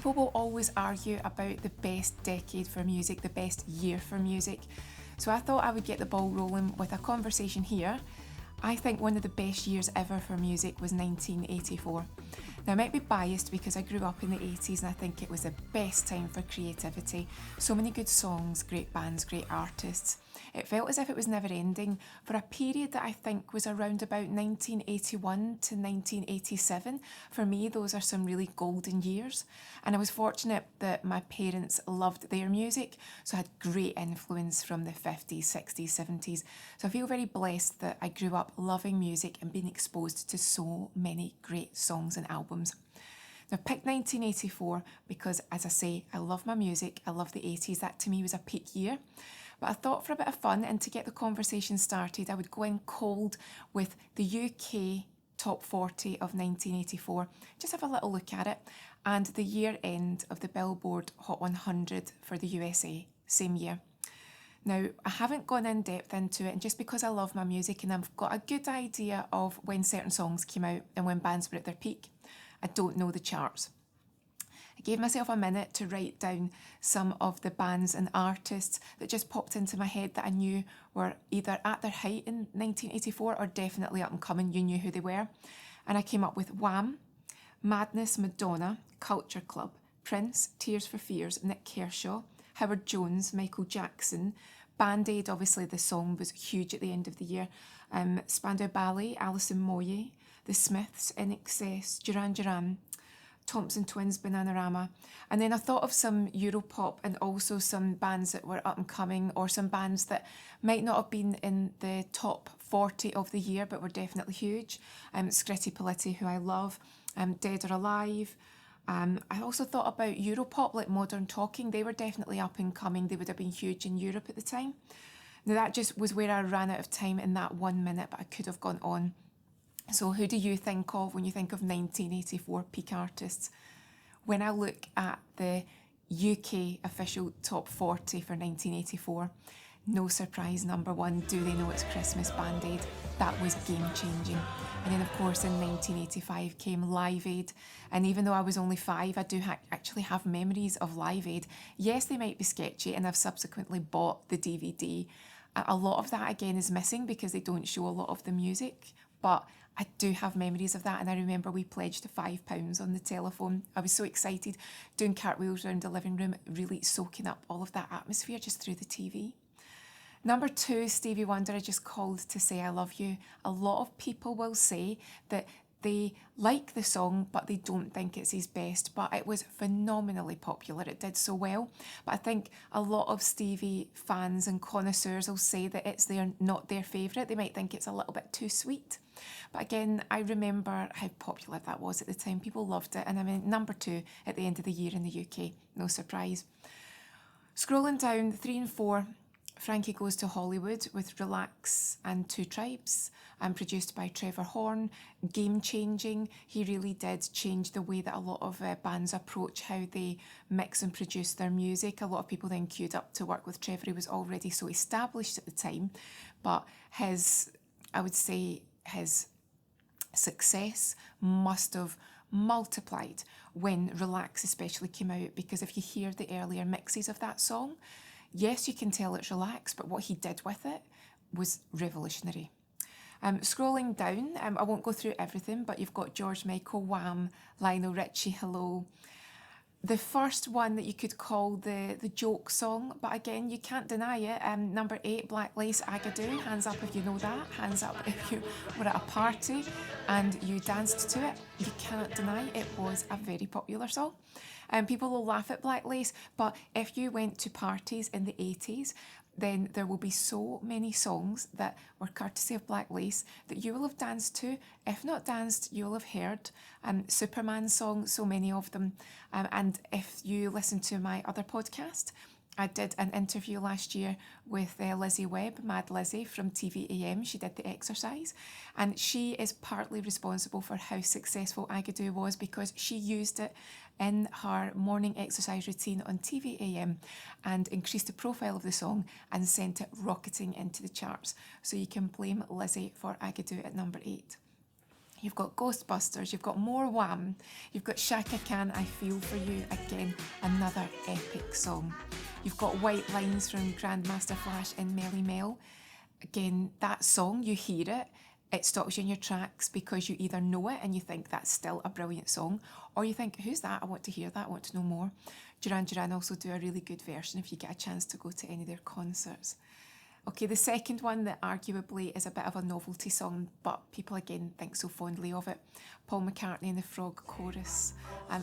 People will always argue about the best decade for music, the best year for music. So I thought I would get the ball rolling with a conversation here. I think one of the best years ever for music was 1984. Now, I might be biased because I grew up in the 80s and I think it was the best time for creativity. So many good songs, great bands, great artists. It felt as if it was never ending for a period that I think was around about 1981 to 1987. For me, those are some really golden years. And I was fortunate that my parents loved their music, so I had great influence from the 50s, 60s, 70s. So I feel very blessed that I grew up loving music and being exposed to so many great songs and albums. Now, I picked 1984 because, as I say, I love my music, I love the 80s. That to me was a peak year. But I thought for a bit of fun and to get the conversation started, I would go in cold with the UK top 40 of 1984, just have a little look at it, and the year end of the Billboard Hot 100 for the USA, same year. Now, I haven't gone in depth into it, and just because I love my music and I've got a good idea of when certain songs came out and when bands were at their peak, I don't know the charts. I gave myself a minute to write down some of the bands and artists that just popped into my head that I knew were either at their height in 1984 or definitely up and coming. You knew who they were. And I came up with Wham, Madness, Madonna, Culture Club, Prince, Tears for Fears, Nick Kershaw, Howard Jones, Michael Jackson, Bandaid, obviously the song was huge at the end of the year, Spandau Ballet, Alison Moyet, The Smiths, INXS, Duran Duran, Thompson Twins, Bananarama. And then I thought of some Europop and also some bands that were up and coming, or some bands that might not have been in the top 40 of the year but were definitely huge. Scritti Politti, who I love, Dead or Alive. I also thought about Europop, like Modern Talking. They were definitely up and coming. They would have been huge in Europe at the time. Now that just was where I ran out of time in that 1 minute, but I could have gone on. So who do you think of when you think of 1984 peak artists? When I look at the UK official top 40 for 1984, no surprise, number one, Do They Know It's Christmas, Bandaid. That was game-changing. And then, of course, in 1985 came Live Aid. And even though I was only 5, I do actually have memories of Live Aid. Yes, they might be sketchy, and I've subsequently bought the DVD. A lot of that, again, is missing because they don't show a lot of the music. But I do have memories of that, and I remember we pledged £5 on the telephone. I was so excited, doing cartwheels around the living room, really soaking up all of that atmosphere just through the TV. Number 2, Stevie Wonder, I just called to say I love you. A lot of people will say that they like the song, but they don't think it's his best. But it was phenomenally popular. It did so well. But I think a lot of Stevie fans and connoisseurs will say that it's not their favourite. They might think it's a little bit too sweet. But again, I remember how popular that was at the time. People loved it. And I mean, number 2 at the end of the year in the UK. No surprise. Scrolling down, 3 and 4, Frankie Goes to Hollywood with Relax and Two Tribes, produced by Trevor Horn. Game-changing. He really did change the way that a lot of bands approach how they mix and produce their music. A lot of people then queued up to work with Trevor. He was already so established at the time, but his success must have multiplied when Relax especially came out, because if you hear the earlier mixes of that song, yes, you can tell it's Relax, but what he did with it was revolutionary. Scrolling down, I won't go through everything, but you've got George Michael, Wham, Lionel Richie, Hello. The first one that you could call the joke song, but again, you can't deny it. Number 8, Black Lace, Agadoo. Hands up if you know that. Hands up if you were at a party and you danced to it. You cannot deny it was a very popular song. People will laugh at Black Lace, but if you went to parties in the 80s, then there will be so many songs that were courtesy of Black Lace that you will have danced to. If not danced, you will have heard. Superman songs, so many of them. And if you listen to my other podcast, I did an interview last year with Lizzie Webb, Mad Lizzie from TVAM. She did the exercise, and she is partly responsible for how successful Agadoo was because she used it in her morning exercise routine on TVAM and increased the profile of the song and sent it rocketing into the charts. So you can blame Lizzie for Agadoo at number 8. You've got Ghostbusters, you've got more Wham, you've got Chaka Khan, I Feel For You, again, another epic song. You've got White Lines from Grandmaster Flash and Melly Mel. Again, that song, you hear it, it stops you in your tracks because you either know it and you think that's still a brilliant song, or you think, who's that? I want to hear that, I want to know more. Duran Duran also do a really good version if you get a chance to go to any of their concerts. Okay, the second one that arguably is a bit of a novelty song, but people again think so fondly of it, Paul McCartney and the Frog Chorus.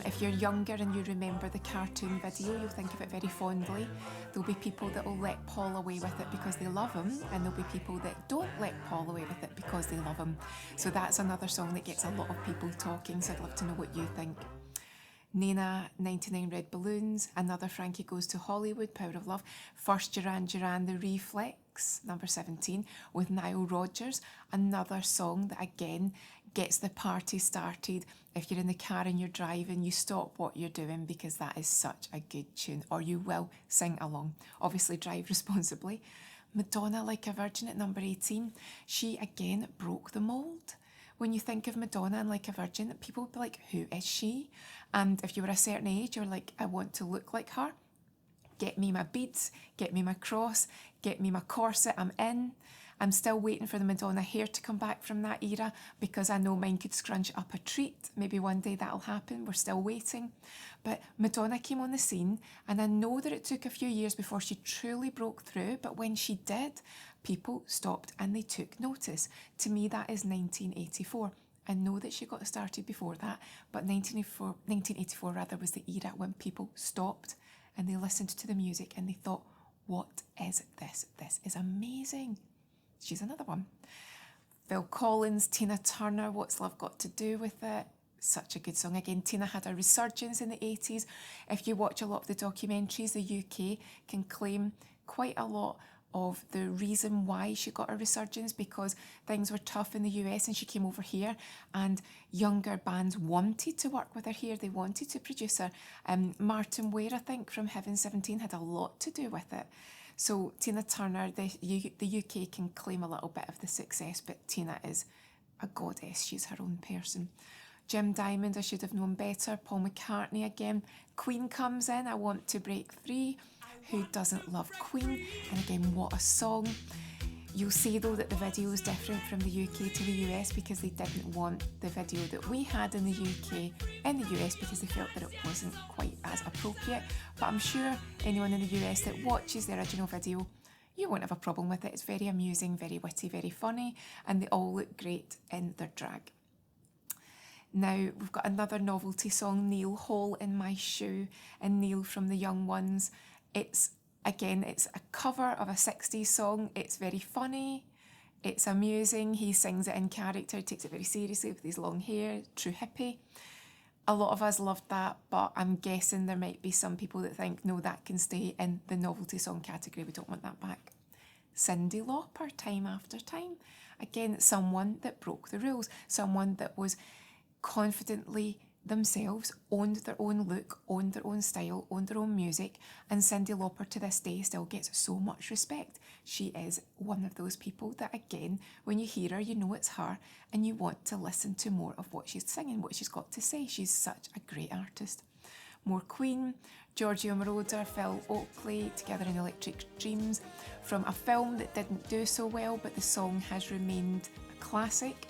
If you're younger and you remember the cartoon video, you'll think of it very fondly. There'll be people that will let Paul away with it because they love him, and there'll be people that don't let Paul away with it because they love him. So that's another song that gets a lot of people talking, so I'd love to know what you think. Nena, 99 Red Balloons, another Frankie Goes to Hollywood, Power of Love. First Duran Duran, The Reflex, number 17, with Nile Rodgers, another song that again gets the party started. If you're in the car and you're driving, you stop what you're doing because that is such a good tune, or you will sing along. Obviously drive responsibly. Madonna, Like a Virgin at number 18, she again broke the mould. When you think of Madonna and Like a Virgin, people will be like, who is she? And if you were a certain age, you're like, I want to look like her. Get me my beads, get me my cross, get me my corset, I'm in. I'm still waiting for the Madonna hair to come back from that era because I know mine could scrunch up a treat. Maybe one day that'll happen, we're still waiting. But Madonna came on the scene, and I know that it took a few years before she truly broke through, but when she did, people stopped and they took notice. To me, that is 1984. I know that she got started before that, but 1984 rather was the era when people stopped and they listened to the music and they thought, what is this? This is amazing. She's another one. Phil Collins, Tina Turner, What's Love Got to Do with It? Such a good song. Again, Tina had a resurgence in the 80s. If you watch a lot of the documentaries, the UK can claim quite a lot of the reason why she got a resurgence, because things were tough in the US and she came over here and younger bands wanted to work with her here. They wanted to produce her. Martin Ware, I think, from Heaven 17 had a lot to do with it. So Tina Turner, the UK can claim a little bit of the success, but Tina is a goddess. She's her own person. Jim Diamond, I Should Have Known Better. Paul McCartney again. Queen comes in, I Want to Break Free. Who doesn't love Queen? And again, what a song. You'll see though that the video is different from the UK to the US because they didn't want the video that we had in the UK in the US because they felt that it wasn't quite as appropriate. But I'm sure anyone in the US that watches the original video, you won't have a problem with it. It's very amusing, very witty, very funny, and they all look great in their drag. Now, we've got another novelty song, Neil, Hole in My Shoe, and Neil from The Young Ones. It's a cover of a 60s song. It's very funny, it's amusing. He sings it in character, takes it very seriously with his long hair, true hippie. A lot of us loved that, but I'm guessing there might be some people that think, no, that can stay in the novelty song category, we don't want that back. Cyndi Lauper, Time After Time. Again, someone that broke the rules, someone that was confidently themselves, owned their own look, owned their own style, owned their own music, and Cyndi Lauper to this day still gets so much respect. She is one of those people that, again, when you hear her, you know it's her, and you want to listen to more of what she's singing, what she's got to say. She's such a great artist. More Queen, Giorgio Moroder, Phil Oakey, Together in Electric Dreams, from a film that didn't do so well, but the song has remained a classic.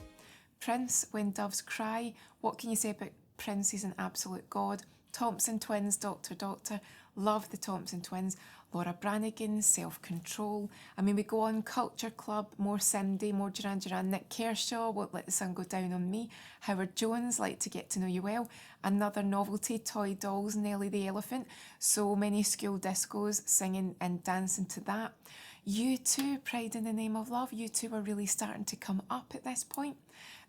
Prince, When Doves Cry. What can you say about Prince? He's an absolute god. Thompson Twins, Doctor Doctor. Love the Thompson Twins. Laura Branigan, Self Control. I mean, we go on, Culture Club, more Cindy, more Duran Duran. Nick Kershaw, Won't Let the Sun Go Down on Me. Howard Jones, Like to Get to Know You Well. Another novelty, Toy Dolls, Nelly the Elephant. So many school discos singing and dancing to that. U2, Pride in the Name of Love. U2 were really starting to come up at this point.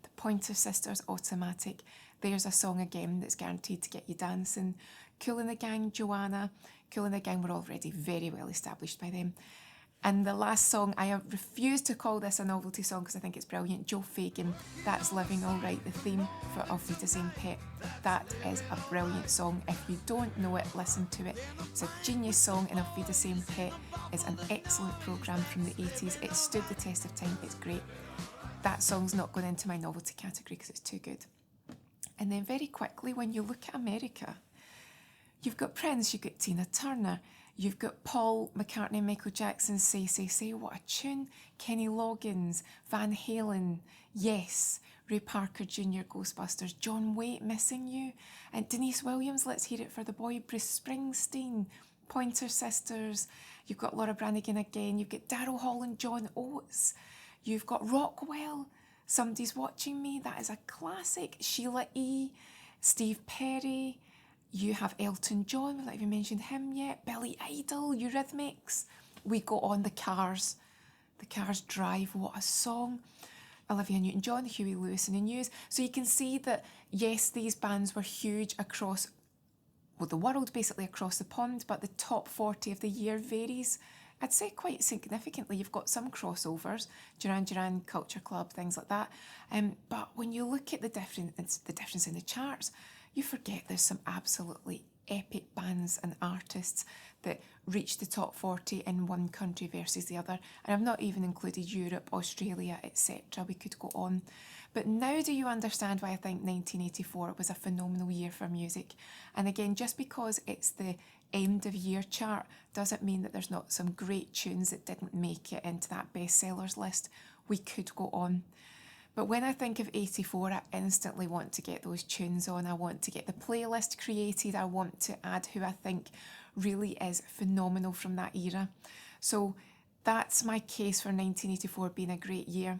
The Pointer Sisters, Automatic. There's a song again that's guaranteed to get you dancing. Kool and the Gang, Joanna. Kool and the Gang were already very well established by them. And the last song, I refuse to call this a novelty song because I think it's brilliant. Joe Fagan, That's Living Alright, the theme for Auf Wiedersehen Pet. That is a brilliant song. If you don't know it, listen to it. It's a genius song, and Auf Wiedersehen Pet is an excellent programme from the 80s. It stood the test of time, it's great. that song's not going into my novelty category because it's too good. And then very quickly, when you look at America, you've got Prince, you've got Tina Turner, you've got Paul McCartney, Michael Jackson, Say, Say, Say, what a tune. Kenny Loggins, Van Halen, Yes, Ray Parker Jr., Ghostbusters, John Waite, Missing You, and Denise Williams, Let's Hear It for the Boy, Bruce Springsteen, Pointer Sisters, you've got Laura Branigan again, you've got Daryl Hall and John Oates, you've got Rockwell, Somebody's Watching Me, that is a classic, Sheila E., Steve Perry, you have Elton John, we've not even mentioned him yet, Billy Idol, Eurythmics, we go on, The Cars Drive, what a song, Olivia Newton-John, Huey Lewis and the News. So you can see that, yes, these bands were huge across, well, the world, basically across the pond, but the top 40 of the year varies, I'd say, quite significantly. You've got some crossovers, Duran Duran, Culture Club, things like that. But when you look at the difference in the charts, you forget there's some absolutely epic bands and artists that reach the top 40 in one country versus the other. And I've not even included Europe, Australia, etc. We could go on. But now do you understand why I think 1984 was a phenomenal year for music? And again, just because it's the end of year chart doesn't mean that there's not some great tunes that didn't make it into that bestsellers list. We could go on. But when I think of 84, I instantly want to get those tunes on. I want to get the playlist created. I want to add who I think really is phenomenal from that era. So that's my case for 1984 being a great year,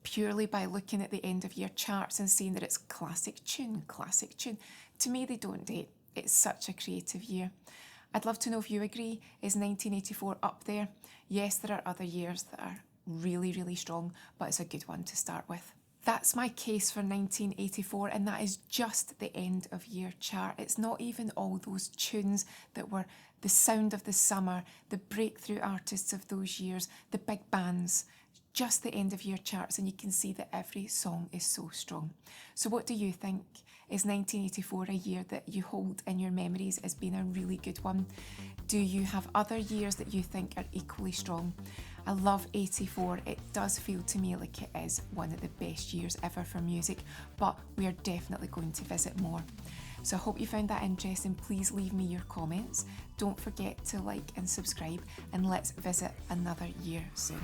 purely by looking at the end of year charts and seeing that it's classic tune. To me, they don't date. It's such a creative year. I'd love to know if you agree. Is 1984 up there? Yes, there are other years that are really, really strong, but it's a good one to start with. That's my case for 1984, and that is just the end of year chart. It's not even all those tunes that were the sound of the summer, the breakthrough artists of those years, the big bands, just the end of year charts, and you can see that every song is so strong. So what do you think? Is 1984 a year that you hold in your memories as being a really good one? Do you have other years that you think are equally strong? I love 84. It does feel to me like it is one of the best years ever for music, but we are definitely going to visit more. So I hope you found that interesting. Please leave me your comments. Don't forget to like and subscribe, and let's visit another year soon.